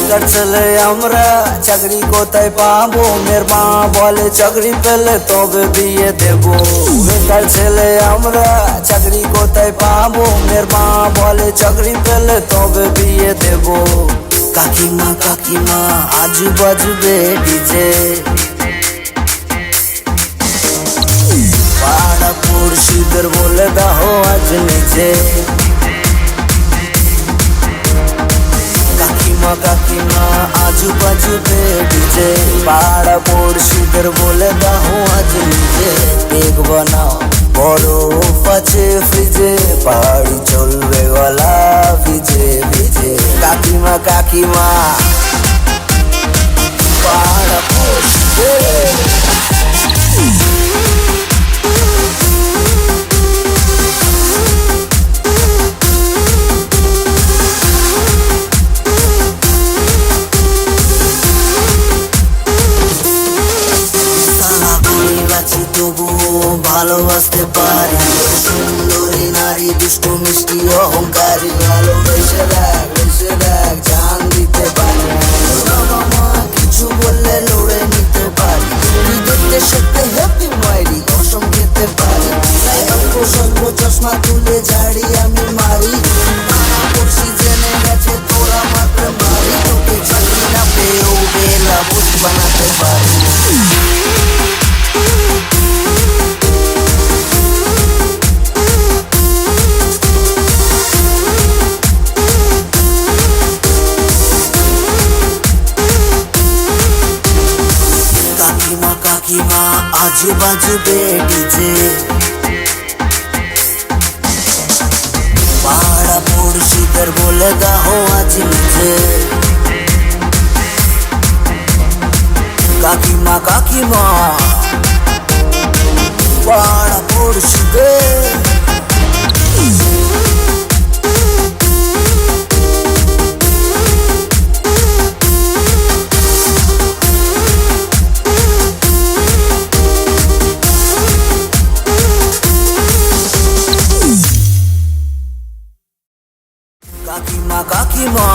বেকার ছেলে আমরা চাকরি কোথায় পাবো, মেয়ের মা বলে চাকরি পেলে তবে বিয়ে দেবো। বেকার ছেলে আমরা চাকরি কোথায় পাবো, মেয়ের মা বলে চাকরি পেলে তবে বিয়ে দেবো। কাকিমা কাকিমা আজু বাজবে ডিজে, পাড়া পড়শিদের বলে দাও আজ নিজে। কাকিমা কাকিমা আজু বাজবে ডিজে, পাড়া পড়শিদের বলে দাও আজ নিজে। দেখবো না বরফ আছে ফ্রিজে, বাড়ি চলবে গলা ভিজে ভিজে। কাকিমা কাকিমা পাড়া পড়শিদের তবুও ভালোবাসতে পারি, সুন্দরী নারী দুষ্টু মিষ্টি অহংকারী। ভালোবেসে দেখ জান দিতে পারি, বাবা মা কিছু বললে লড়ে নিতে পারি। তুই দেখতে শিখতে হ্যাপি মাইরি কসম খেতে পারি। সর্ব চশমা তুলে ঝাড়ি আমি মারি, পড়শি জেনে গেছে তোরা মাত্র মারি। তোকে চাকরি না পেয়েও বেলা বুঝ বানাতে পারি। কাকিমা কাকিমা আজু বাজবে ডিজে, পাড়া পড়শিদের বলে দাও আজ নিজে। কাকিমা কাকিমা পাড়া পড়শিদের কাকিমা কাকিমা